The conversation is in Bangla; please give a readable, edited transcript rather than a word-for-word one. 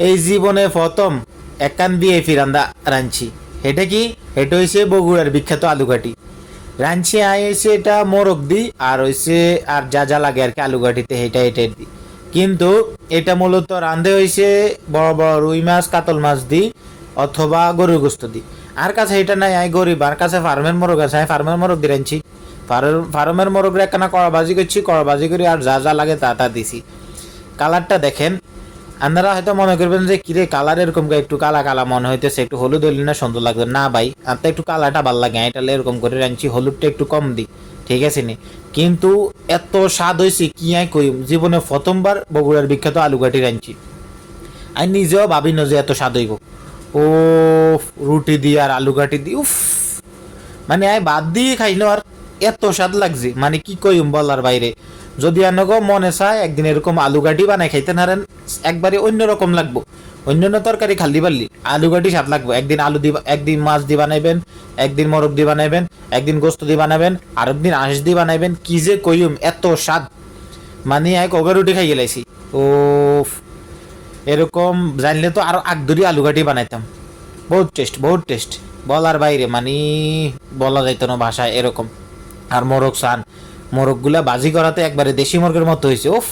এই জীবনে প্রথম একখান বিএপি রান্দা রাঁধছি। এটা কি? এটা হয়েছে বগুড়ার বিখ্যাত আলুঘাটি রাঁধছি। হয়েছে এটা মোরগ দি আর হয়েছে আর যা যা লাগে আর কি আলুঘাটিতে এটা এটা দি। কিন্তু এটা মূলত রাঁধে হয়েছে বড় বড় রুই মাছ কাতল মাছ দি অথবা গরুর গোস্ত দি। আর কাছে এটা নাই, আই গরিব, আর কাছে ফার্মের মোরগ আছে, আমি ফার্মের মোরগ দিয়ে রাঁধছি। ফার্মের মোরগ একখানা কড়াবাজি করছি, কড়াবাজি করে আর যা যা লাগে তা তা দিছি। কালারটা দেখেন, আপনারা হয়তো মনে করবেন যে কিরে কালার এরকম একটু কালা কালা মনে হইতেছে, একটু হলুদ হইলে না সুন্দর লাগবে। না ভাই, আপনার একটু কালারটা ভালো লাগে, এটা এরকম করে রাঁধছি, হলুদটা একটু কম দিই, ঠিক আছে নি। কিন্তু এত স্বাদ হয়েছে কি আই কই, জীবনে প্রথমবার বগুড়ার বিখ্যাত আলুঘাটি রাঁধছি। আমি নিজেও ভাবি না যে এত স্বাদ হইব। ও রুটি দিয়ে আর আলুঘাটি দিয়ে উফ, মানে আই বাদ দিয়ে খাইলো আর এত স্বাদ লাগছে, মানে কি কইম বলার বাইরে। যদি আনগো মনে চায় একদিন এরকম আলুঘাটি বানাই খাইতে নারেন, একবারে অন্যরকম লাগবো। অন্যান্য তরকারি খালি পারলি আলুঘাটি স্বাদ লাগবে। একদিন আলু দিয়ে, একদিন মাছ দিয়ে বানাইবেন, একদিন মোরগ দিয়ে বানাইবেন, একদিন গোস্ত দিয়ে বানাবেন, আর একদিন আঁশ দিয়ে বানাইবেন, কি যে কইম এত স্বাদ। মানে এক ওগা রুটি খাই গেলাইছি। ও এরকম জানলে তো আরো আগদুরি আলুঘাটি বানাইতাম। বহুত টেস্ট, বহুত টেস্ট, বলার বাইরে, মানে বলা যাইতো না ভাষায় এরকম। আর মোরগ সান, মোরগগুলা বাজি করাতে একবারে দেশি মুরগের মতো হয়েছে। ওফ।